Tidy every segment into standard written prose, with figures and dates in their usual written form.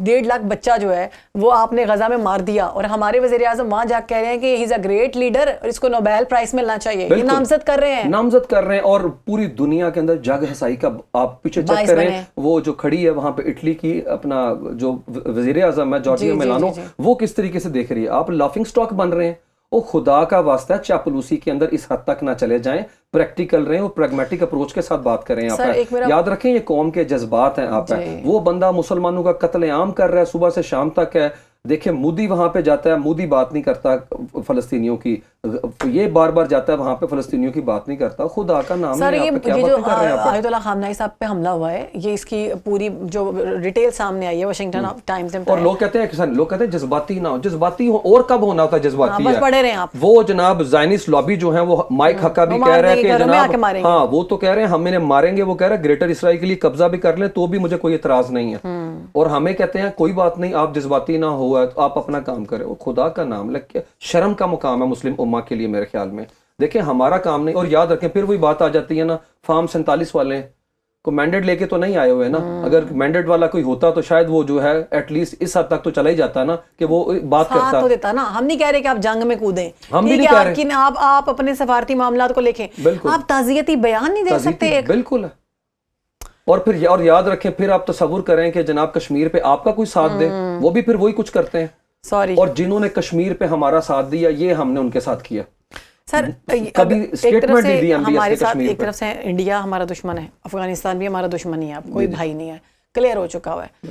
1.5 لاکھ بچہ جو ہے وہ آپ نے غزہ میں مار دیا, اور ہمارے وزیر اعظم وہاں جا کے کہہ رہے ہیں کہ ہی از اے گریٹ لیڈر اور اس کو نوبیل پرائز ملنا چاہیے, یہ نامزد کر رہے ہیں اور پوری دنیا کے اندر جگ ہسائی کا آپ پیچھے چیک کریں, وہ جو کھڑی ہے وہاں پہ اٹلی کی اپنا جو وزیر اعظم ہے جارجیا میلانو, وہ کس طریقے سے دیکھ رہی ہے, آپ لافنگ سٹاک بن رہے ہیں. وہ خدا کا واسطہ ہے چاپلوسی کے اندر اس حد تک نہ چلے جائیں, پریکٹیکل رہیں اور پریگمیٹک اپروچ کے ساتھ بات کریں. آپ یاد رکھیں یہ قوم کے جذبات ہیں. آپ وہ بندہ مسلمانوں کا قتل عام کر رہا ہے صبح سے شام تک ہے. دیکھیں مودی وہاں پہ جاتا ہے, مودی بات نہیں کرتا فلسطینیوں کی, یہ بار بار جاتا ہے وہاں پہ فلسطینیوں کی بات نہیں کرتا. خدا کا نام سر, یہ جو آیت اللہ خامنہئی صاحب پہ حملہ ہوا ہے, یہ اس کی پوری جو ڈیٹیل سامنے آئی ہے واشنگٹن ٹائمز میں, اور لوگ کہتے ہیں جذباتی نہ ہو. جذباتی ہو اور کب ہونا ہوتا ہے جذباتی ہے, پڑھے رہے ہیں آپ. وہ جناب زائنسٹ لابی جو ہیں وہ مائک حقہ بھی کہہ رہے ہیں کہ جناب ہاں وہ تو کہہ رہے ہیں ہم انہیں ماریں گے, وہ کہہ رہے ہیں گریٹر اسرائیل کے لیے قبضہ بھی کر لیں تو بھی مجھے کوئی اعتراض نہیں ہے. اور ہمیں کہتے ہیں کوئی بات نہیں, آپ جذباتی نہ ہوا تو آپ اپنا کام کریں. اور خدا کا نام لگ کے شرم کا مقام ہے مسلم امہ کے لیے میرے خیال میں. دیکھیں ہمارا کام نہیں, اور یاد رکھیں پھر وہی بات آ جاتی ہے نا, فارم 47 والے کو مینڈیٹ لے کے تو نہیں آئے ہوئے نا. اگر مینڈیٹ والا کوئی ہوتا تو شاید وہ جو ہے ایٹ لیسٹ اس حد تک تو چلا ہی جاتا نا کہ وہ بات کرتا تو دیتا نا. ہم نہیں کہہ رہے کہ آپ جنگ میں کودیں, ہم بھی نہیں کہہ رہے, لیکن آپ اپنے سفارتی معاملات کو لکھیں. آپ تعزیتی بیان نہیں دے سکتے. بالکل ہے. اور پھر اور یاد رکھیں پھر آپ تصور کریں کہ جناب کشمیر پہ آپ کا کوئی ساتھ دے, وہ بھی پھر وہی کچھ کرتے ہیں. اور جنہوں نے کشمیر پہ ہمارا ساتھ دیا یہ ہم نے ان کے ساتھ کیا. سر کبھی اسٹیٹمنٹ نہیں دی ہمارے ساتھ, ایک طرف سے انڈیا ہمارا دشمن ہے, افغانستان بھی ہمارا دشمن ہی ہے, کوئی بھائی نہیں ہے, کلیئر ہو چکا ہوا ہے.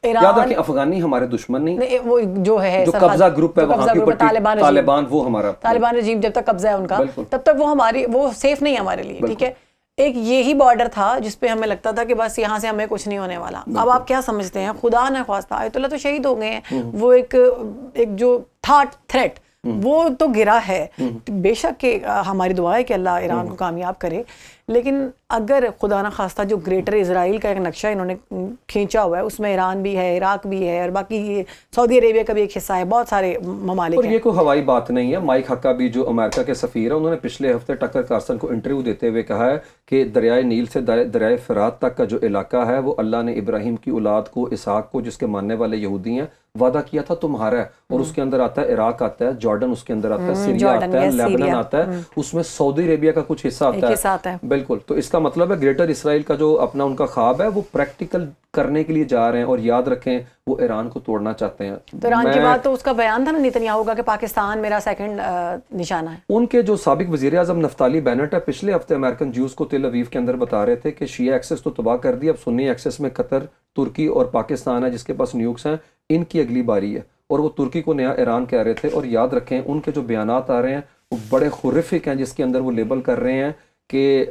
یاد رکھیں افغانی ہمارے دشمن نہیں, وہ جو ہے قبضہ گروپ ہے وہاں کے طالبان, وہ ہمارا طالبان رجیم جب تک قبضہ ہے ان کا تب تک وہ سیف نہیں ہے ہمارے لیے. ٹھیک ہے, ایک یہی بارڈر تھا جس پہ ہمیں لگتا تھا کہ بس یہاں سے ہمیں کچھ نہیں ہونے والا. اب آپ کیا سمجھتے ہیں, خدا نہ خواستہ آیت اللہ تو شہید ہو گئے ہیں, وہ ایک جو تھا تھریٹ وہ تو گرا ہے. بے شک کہ ہماری دعا ہے کہ اللہ ایران کو کامیاب کرے, لیکن اگر خدا نہ خواستہ جو گریٹر اسرائیل کا ایک نقشہ انہوں نے کھینچا ہوا ہے اس میں ایران بھی ہے, عراق بھی ہے, اور باقی یہ سعودی عربیہ کا بھی ایک حصہ ہے, بہت سارے ممالک ہیں. اور یہ کوئی ہوائی بات نہیں ہے. مائک حقہ بھی جو امریکہ کے سفیر ہیں, انہوں نے پچھلے ہفتے ٹکر کارسن کو انٹرویو دیتے ہوئے کہا ہے کہ دریائے نیل سے دریائے فرات تک کا جو علاقہ ہے وہ اللہ نے ابراہیم کی اولاد کو, اسحاق کو, جس کے ماننے والے یہودی ہیں, وعدہ کیا تھا تمہارا ہے. اور اس کے اندر آتا ہے عراق, آتا ہے جارڈن, اس کے اندر آتا ہے سیریا, آتا ہے لیبنان, آتا ہے اس میں سعودی عربیہ کا کچھ حصہ آتا ہے. بالکل. تو اس کا مطلب ہے گریٹر اسرائیل کا جو اپنا ان کا خواب ہے وہ پریکٹیکل کرنے کے لیے جا رہے ہیں. اور یاد رکھیں وہ ایران کو توڑنا چاہتے ہیں. تو ایران کی بات تو اس کا بیان تھا نا نیتنیاہو کا کہ پاکستان میرا سیکنڈ نشانہ ہے. ان کے جو سابق وزیر اعظم نفتالی بینٹ ہے, پچھلے ہفتے امریکن جیوز کو تل اویو کے اندر بتا رہے تھے کہ شیعہ ایکسس تو تباہ کر دیا, اب سنی ایکسس میں قطر, ترکی اور پاکستان ہے جس کے پاس نیوکس ہیں, ان کی اگلی باری ہے. اور وہ ترکی کو نیا ایران کہہ رہے تھے. اور یاد رکھیں ان کے جو بیانات آ رہے ہیں وہ بڑے خورفک ہیں, جس کے اندر وہ لیبل کر رہے ہیں کہ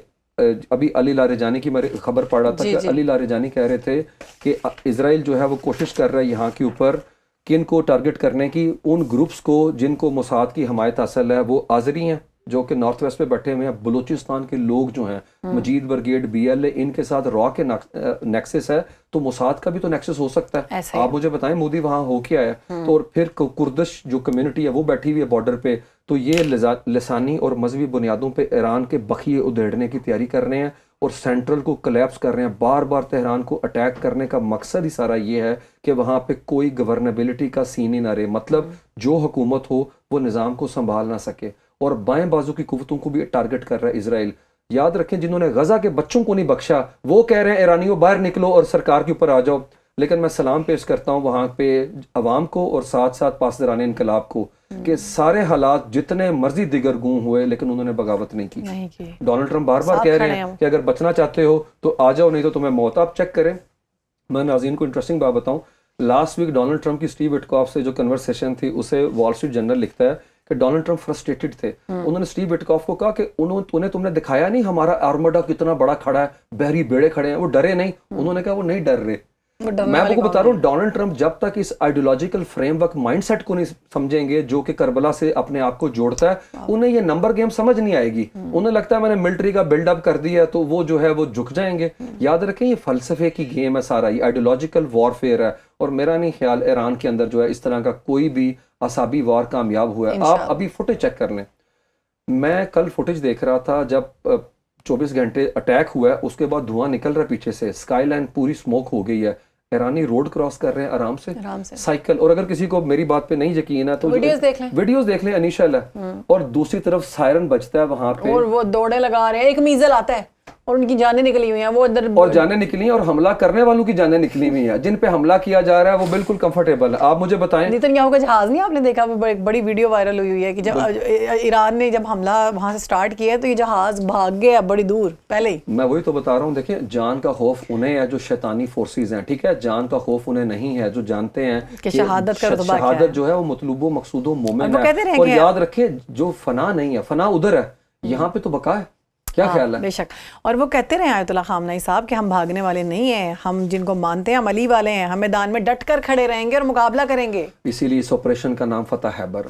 ابھی علی لاریجانی کی میں خبر پڑھ رہا تھا کہ علی لاریجانی کہہ رہے تھے کہ اسرائیل جو ہے وہ کوشش کر رہا ہے یہاں کے اوپر کن کو ٹارگٹ کرنے کی, ان گروپس کو جن کو موساد کی حمایت حاصل ہے. وہ آذری ہیں جو کہ نارتھ ویسٹ پہ بیٹھے ہوئے ہیں, بلوچستان کے لوگ جو ہیں, مجید برگیڈ, بی ایل اے, ان کے ساتھ را کے نیکسس ہے. تو موساد کا بھی تو نیکسس ہو سکتا ہے. آپ مجھے بتائیں مودی وہاں ہو کے آیا, تو اور پھر کردش جو کمیونٹی ہے وہ بیٹھی ہوئی ہے بارڈر پہ. تو یہ لسانی اور مذہبی بنیادوں پہ ایران کے بخیے ادھیڑنے کی تیاری کر رہے ہیں اور سینٹرل کو کلیپس کر رہے ہیں. بار بار تہران کو اٹیک کرنے کا مقصد ہی سارا یہ ہے کہ وہاں پہ کوئی گورنیبلٹی کا سین ہی نہ رہے. مطلب جو حکومت ہو وہ نظام کو سنبھال نہ سکے. اور بائیں بازو کی قوتوں کو بھی ٹارگٹ کر رہا ہے اسرائیل. یاد رکھیں جنہوں نے غزہ کے بچوں کو نہیں بخشا وہ کہہ رہے ہیں ایرانیوں باہر نکلو اور سرکار کے اوپر آ جاؤ. لیکن میں سلام پیش کرتا ہوں وہاں پہ عوام کو اور ساتھ ساتھ پاسداران انقلاب کو کہ سارے حالات جتنے مرضی دیگر گوں ہوئے لیکن انہوں نے بغاوت نہیں کی. ڈونلڈ ٹرمپ بار بار کہہ رہے ہیں کہ اگر بچنا چاہتے ہو تو آ جاؤ, نہیں تو تمہیں موت. آپ چیک کریں. میں ناظرین کو انٹرسٹنگ بات بتاؤں, لاسٹ ویک ڈونلڈ ٹرمپ کی اسٹیو وٹکاف سے جو کنورسیشن تھی اسے وال اسٹریٹ جرنل لکھتا ہے کہ ڈونلڈ ٹرمپ فرسٹریٹڈ تھے. انہوں نے اسٹیو وٹکاف کو کہا کہ تم نے دکھایا نہیں ہمارا آرمڈا کتنا بڑا کھڑا ہے, بحری بیڑے کھڑے ہیں, وہ ڈرے نہیں. انہوں نے کہا وہ نہیں ڈر رہے. میں آپ کو بتا رہا ہوں ڈونلڈ ٹرمپ جب تک اس ideological framework mindset کو نہیں سمجھیں گے جو کہ کربلا سے اپنے آپ کو جوڑتا ہے, انہیں یہ نمبر گیم سمجھ نہیں آئے گی. انہیں لگتا ہے میں نے ملٹری کا بلڈ اپ کر دیا تو وہ جو ہے وہ جھک جائیں گے. یاد رکھیں یہ فلسفے کی گیم ہے سارا, یہ آئیڈیولوجیکل وارفیئر ہے. اور میرا نہیں خیال ایران کے اندر جو ہے اس طرح کا کوئی بھی اعصابی وار کامیاب ہوا ہے. آپ ابھی فوٹیج چیک کر لیں. میں کل فوٹیج دیکھ رہا تھا جب 24 گھنٹے اٹیک ہوا ہے, اس کے بعد دھواں نکل رہا ہے پیچھے سے, اسکائی لائن پوری سموک ہو گئی ہے. ایرانی روڈ کراس کر رہے ہیں آرام سے آرام سے سائیکل. اور اگر کسی کو میری بات پہ نہیں یقین ہے تو ویڈیوز دیکھ لیں انیشا ہے. اور دوسری طرف سائرن بجتا ہے وہاں پہ اور وہ دوڑے لگا رہے ہیں, ایک میزل آتا ہے اور ان کی جانیں نکلی ہوئی ہیں, وہ ادھر اور جانیں نکلی ہیں اور حملہ کرنے والوں کی جانیں نکلی ہوئی ہیں. جن پہ حملہ کیا جا رہا ہے وہ بالکل کمفرٹیبل ہے. آپ مجھے بتائیں نیتن یاہو کا جہاز نہیں آپ نے دیکھا, وہ ایک بڑی ویڈیو وائرل ہوئی ہے کہ جب ایران نے جب حملہ وہاں سے سٹارٹ کیا تو یہ جہاز بھاگ گیا بڑی دور پہلے ہی. میں وہی تو بتا رہا ہوں, دیکھیں جان کا خوف انہیں ہے جو شیطانی فورسز ہیں, ٹھیک ہے, جان کا خوف انہیں نہیں ہے جو جانتے ہیں کہ شہادت کا رتبہ شہادت جو ہے وہ مطلوب و مقصود و مومن ہے. اور یاد رکھیں جو فنا نہیں ہے, فنا ادھر ہے, یہاں پہ تو بقا ہے. کیا خیال ہے؟ بے شک. اور وہ کہتے رہے آیت اللہ خامنہئی صاحب کہ ہم بھاگنے والے نہیں ہیں, ہم جن کو مانتے ہیں ہم علی والے ہیں, ہم میدان میں ڈٹ کر کھڑے رہیں گے اور مقابلہ کریں گے. اسی لیے اس آپریشن کا نام فتح خیبر.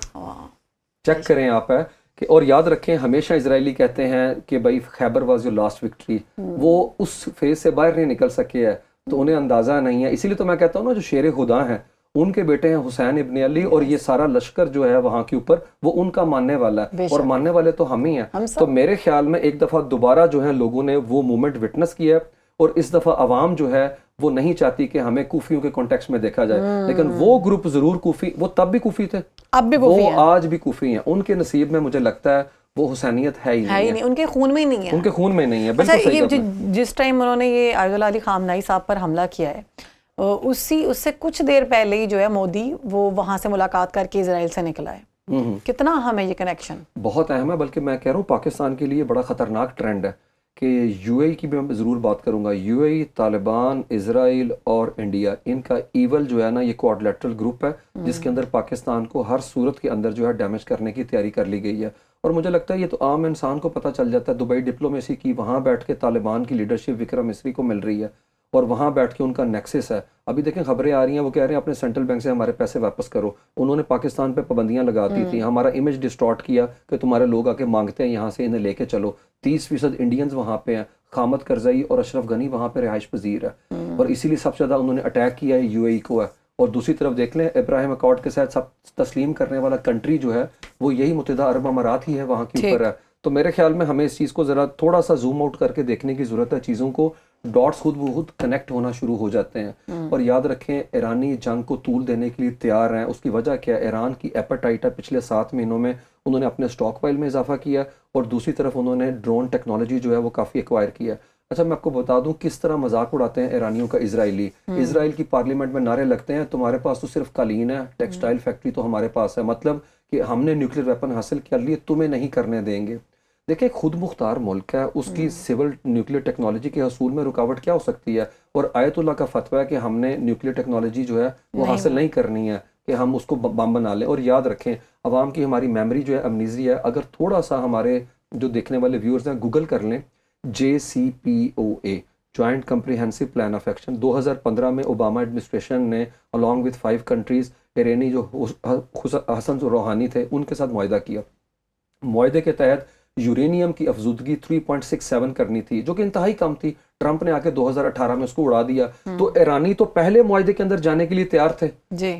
چیک کریں آپ ہے کہ, اور یاد رکھیں ہمیشہ اسرائیلی کہتے ہیں کہ بھائی خیبر واز یور لاسٹ وکٹری, وہ اس فیز سے باہر نہیں نکل سکے ہے تو انہیں اندازہ نہیں ہے. اسی لیے تو میں کہتا ہوں نا جو شیر خدا ہیں ان کے بیٹے ہیں حسین ابن علی, اور یہ سارا لشکر جو ہے وہاں کے اوپر وہ ان کا ماننے والا ہے, اور ماننے والے تو ہم ہی ہیں. تو میرے خیال میں ایک دفعہ دوبارہ جو ہے لوگوں نے وہ مومنٹ وٹنس کیا ہے, اور اس دفعہ عوام جو ہے وہ نہیں چاہتی کہ ہمیں کوفیوں کے کانٹیکس میں دیکھا جائے. لیکن وہ گروپ ضرور کوفی, وہ تب بھی کوفی تھے, اب بھی کوفی ہیں, وہ آج بھی کوفی ہیں. ان کے نصیب میں مجھے لگتا ہے وہ حسینیت ہے ہی نہیں, ان کے خون میں ہی نہیں ہے, ان کے خون میں نہیں ہے. بالکل صحیح. جس ٹائم انہوں نے یہ آیت اللہ علی خامنہئی صاحب پر حملہ کیا ہے, اس سے کچھ دیر پہلے ہی جو ہے مودی وہ وہاں سے ملاقات کر کے اسرائیل سے نکلا ہے. کتنا اہم ہے یہ کنیکشن؟ بہت اہم ہے, بلکہ میں کہہ رہا ہوں پاکستان کے لیے بڑا خطرناک ٹرینڈ ہے کہ یو اے ای کی بھی میں ضرور بات کروں گا. یو اے ای, طالبان, اسرائیل اور انڈیا, ان کا ایول جو ہے نا یہ کوارڈلیٹرل گروپ ہے جس کے اندر پاکستان کو ہر صورت کے اندر جو ہے ڈیمیج کرنے کی تیاری کر لی گئی ہے. اور مجھے لگتا ہے یہ تو عام انسان کو پتہ چل جاتا ہے. دبئی ڈپلومیسی کی وہاں بیٹھ کے طالبان کی لیڈرشپ وکرم مسری کو مل رہی ہے, اور وہاں بیٹھ کے ان کا نیکسس ہے. ابھی دیکھیں خبریں آ رہی ہیں, وہ کہہ رہے ہیں اپنے سینٹرل بینک سے ہمارے پیسے واپس کرو. انہوں نے پاکستان پہ پابندیاں لگا دی تھیں, ہمارا امیج ڈسٹارٹ کیا کہ تمہارے لوگ آ کے مانگتے ہیں یہاں سے, انہیں لے کے چلو. 30% انڈینز وہاں پہ ہیں, حامد کرزئی اور اشرف غنی وہاں پہ رہائش پذیر ہے, اور اسی لیے سب سے زیادہ انہوں نے اٹیک کیا ہے یو اے ای کو ہے. اور دوسری طرف دیکھ لیں ابراہیم اکارڈ کے ساتھ سب تسلیم کرنے والا کنٹری جو ہے وہ یہی متحدہ عرب امارات ہی ہے وہاں کے اوپر ہے. تو میرے خیال میں ہمیں اس چیز کو ذرا تھوڑا سا زوم آؤٹ کر کے دیکھنے کی ضرورت ہے. چیزوں کو ڈاٹس خود بخود کنیکٹ ہونا شروع ہو جاتے ہیں. اور یاد رکھیں ایرانی جنگ کو طول دینے کے لیے تیار ہیں. اس کی وجہ کیا ہے؟ ایران کی ایپیٹائٹ ہے. پچھلے 7 مہینوں میں انہوں نے اپنے اسٹاک پائل میں اضافہ کیا, اور دوسری طرف انہوں نے ڈرون ٹیکنالوجی جو ہے وہ کافی ایکوائر کیا. اچھا میں آپ کو بتا دوں کس طرح مذاق اڑاتے ہیں ایرانیوں کا اسرائیلی. اسرائیل کی پارلیمنٹ میں نعرے لگتے ہیں تمہارے پاس تو صرف قالین ہے, ٹیکسٹائل فیکٹری تو ہمارے پاس ہے, مطلب کہ ہم نے نیوکلیر ویپن حاصل کر لیے, تمہیں نہیں کرنے دیں گے. دیکھیں خود مختار ملک ہے, اس کی سول نیوکلیر ٹیکنالوجی کے حصول میں رکاوٹ کیا ہو سکتی ہے؟ اور آیت اللہ کا فتویٰ ہے کہ ہم نے نیوکلیر ٹیکنالوجی جو ہے وہ حاصل نہیں کرنی ہے کہ ہم اس کو بم بنا لیں. اور یاد رکھیں عوام کی ہماری میموری جو ہے امنیزی ہے. اگر تھوڑا سا ہمارے جو دیکھنے والے ویورز ہیں گوگل کر لیں, JCPOA joint comprehensive plan of action 2015 میں اوباما ایڈمنسٹریشن نے along with 5 countries ایرانی جو حسن روحانی تھے ان کے ساتھ معاہدہ کیا. معاہدے کے تحت یورینیم کی افزودگی 3.67 کرنی تھی جو کہ انتہائی کم تھی. ٹرمپ نے آ کے 2018 میں اس کو اڑا دیا. تو ایرانی تو پہلے معاہدے کے اندر جانے کے لیے تیار تھے جی.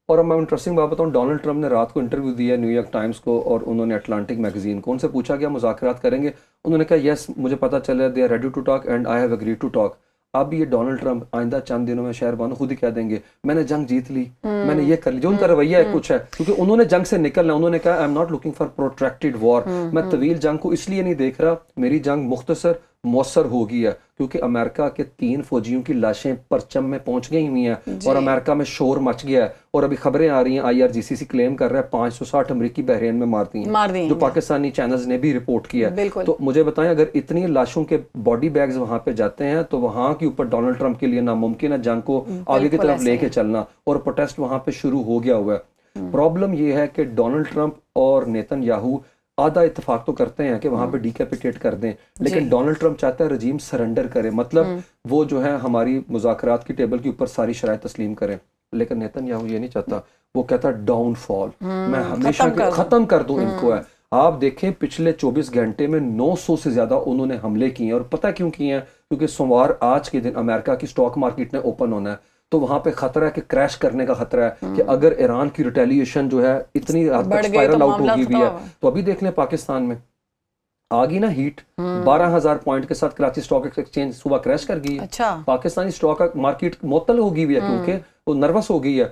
اور اب میں انٹرسٹنگ بات بتاؤں, ڈونلڈ ٹرمپ نے رات کو انٹرویو دیا نیو یارک ٹائمز کو, اور انہوں نے اٹلانٹک میگزین کو, ان سے پوچھا گیا مذاکرات کریں گے, انہوں نے کہا یس مجھے پتہ چلا they are ready to talk and I have agreed to talk. اب یہ ڈونلڈ ٹرمپ آئندہ چند دنوں میں شہر بانو خود ہی کہہ دیں گے میں نے جنگ جیت لی, میں نے یہ کر لی, جو ان کا رویہ ہے کچھ ہے, کیونکہ انہوں نے جنگ سے نکلنا. انہوں نے کہا I'm not looking for protracted war, میں طویل جنگ کو اس لیے نہیں دیکھ رہا, میری جنگ مختصر مؤثر ہو گئی ہے, کیونکہ امریکہ کے 3 فوجیوں کی لاشیں پرچم میں پہنچ گئی ہوئی ہیں اور امریکہ میں شور مچ گیا ہے. اور ابھی خبریں آ رہی ہیں IRGC کلیم کر رہا ہے 560 امریکی بحرین میں مارتی ہیں, جو پاکستانی چینلز نے بھی رپورٹ کیا. تو مجھے بتائیں اگر اتنی لاشوں کے باڈی بیگز وہاں پہ جاتے ہیں تو وہاں کے اوپر ڈونلڈ ٹرمپ کے لیے ناممکن ہے جنگ کو آگے کی طرف لے کے چلنا, اور پروٹیسٹ وہاں پہ شروع ہو گیا ہوا ہے. پرابلم یہ ہے کہ ڈونلڈ ٹرمپ اور نیتن یاہو آدھا اتفاق تو کرتے ہیں کہ وہاں پہ ڈیکیپیٹیٹ کر دیں, لیکن ڈونلڈ ٹرمپ چاہتا ہے رجیم سرنڈر کرے, مطلب وہ جو ہے ہماری مذاکرات کی ٹیبل کے اوپر ساری شرائط تسلیم کریں. لیکن نیتن یاہو یہ نہیں چاہتا, وہ کہتا ہے ڈاؤن فال, میں ہمیشہ ختم کر دوں ان کو ہے. آپ دیکھیں پچھلے 24 گھنٹے میں 900 سے زیادہ انہوں نے حملے کیے ہیں, اور پتہ کیوں کیے ہیں؟ کیونکہ سوموار آج کے دن امریکہ کی سٹاک مارکیٹ نے اوپن ہونا ہے, تو وہاں پہ خطرہ ہے کہ کریش کرنے کا خطرہ ہے کہ اگر ایران کی ریٹیلیشن جو ہے اتنی حد تک اسپائرل آؤٹ ہوگی بھی ہے. تو ابھی دیکھ لیں پاکستان میں آ گئی نا ہیٹ 12,000 پوائنٹ کے ساتھ کراچی اسٹاک ایکسچینج صبح کریش کر گئی ہے. اچھا پاکستانی اسٹاک مارکیٹ معطل ہو گئی ہوئی ہے کیونکہ وہ نروس ہو گئی ہے.